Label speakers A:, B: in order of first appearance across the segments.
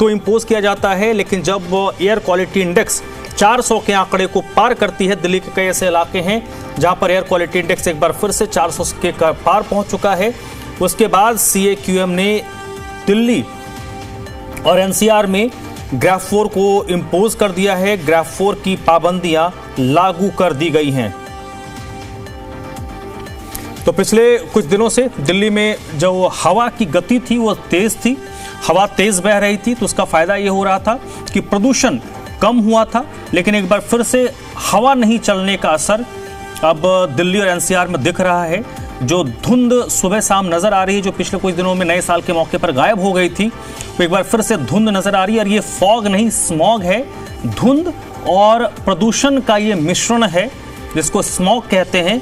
A: को इंपोज किया जाता है। लेकिन जब एयर क्वालिटी इंडेक्स 400 के आंकड़े को पार करती है, दिल्ली के कई ऐसे इलाके हैं जहां पर एयर क्वालिटी इंडेक्स एक बार फिर से 400 के पार पहुंच चुका है, उसके बाद CAQM ने दिल्ली और NCR में ग्राफ 4 को इंपोज कर दिया है। ग्राफ 4 की पाबंदियां लागू कर दी गई हैं। तो पिछले कुछ दिनों से दिल्ली में जो हवा की गति थी वो तेज थी, हवा तेज बह रही थी, तो उसका फायदा ये हो रहा था कि प्रदूषण कम हुआ था। लेकिन एक बार फिर से हवा नहीं चलने का असर अब दिल्ली और NCR में दिख रहा है। जो धुंध सुबह शाम नजर आ रही है, जो पिछले कुछ दिनों में नए साल के मौके पर गायब हो गई थी, तो एक बार फिर से धुंध नजर आ रही है। और ये फॉग नहीं, स्मॉग है। धुंध और प्रदूषण का ये मिश्रण है जिसको स्मॉग कहते हैं।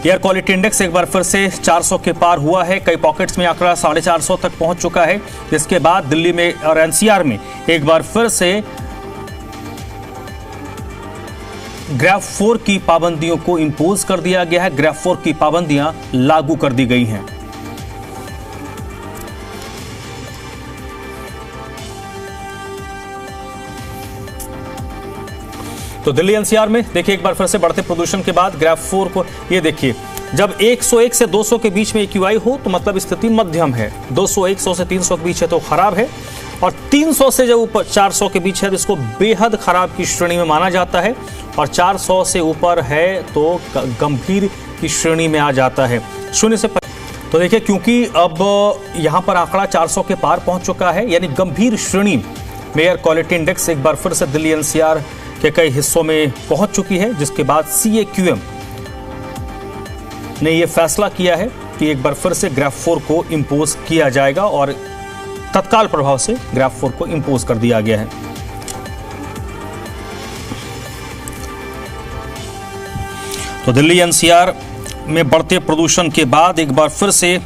A: एयर क्वालिटी इंडेक्स एक बार फिर से 400 के पार हुआ है। कई पॉकेट्स में आंकड़ा 450 तक पहुंच चुका है, जिसके बाद दिल्ली में और NCR में एक बार फिर से ग्राफ 4 की पाबंदियों को इंपोज कर दिया गया है। ग्राफ 4 की पाबंदियां लागू कर दी गई हैं। तो दिल्ली NCR में देखिए एक बार फिर से बढ़ते प्रदूषण के बाद ग्राफ 4 को ये देखिए, जब 101 से 200 के बीच में AQI हो तो मतलब स्थिति मध्यम है। 201 से 300 के बीच है तो खराब है, और 300 से जब ऊपर 400 के बीच है तो इसको बेहद खराब की श्रेणी में माना जाता है, और 400 से ऊपर है तो गंभीर की श्रेणी में आ जाता है। शून्य से तो देखिए, क्योंकि अब यहाँ पर आंकड़ा 400 के पार पहुंच चुका है, यानी गंभीर श्रेणी में एयर क्वालिटी इंडेक्स एक बार फिर से दिल्ली NCR के कई हिस्सों में पहुंच चुकी है, जिसके बाद CAQM ने यह फैसला किया है कि एक बार फिर से ग्राफ 4 को इंपोज किया जाएगा, और तत्काल प्रभाव से ग्राफ 4 को इंपोज कर दिया गया है। तो दिल्ली NCR में बढ़ते प्रदूषण के बाद एक बार फिर से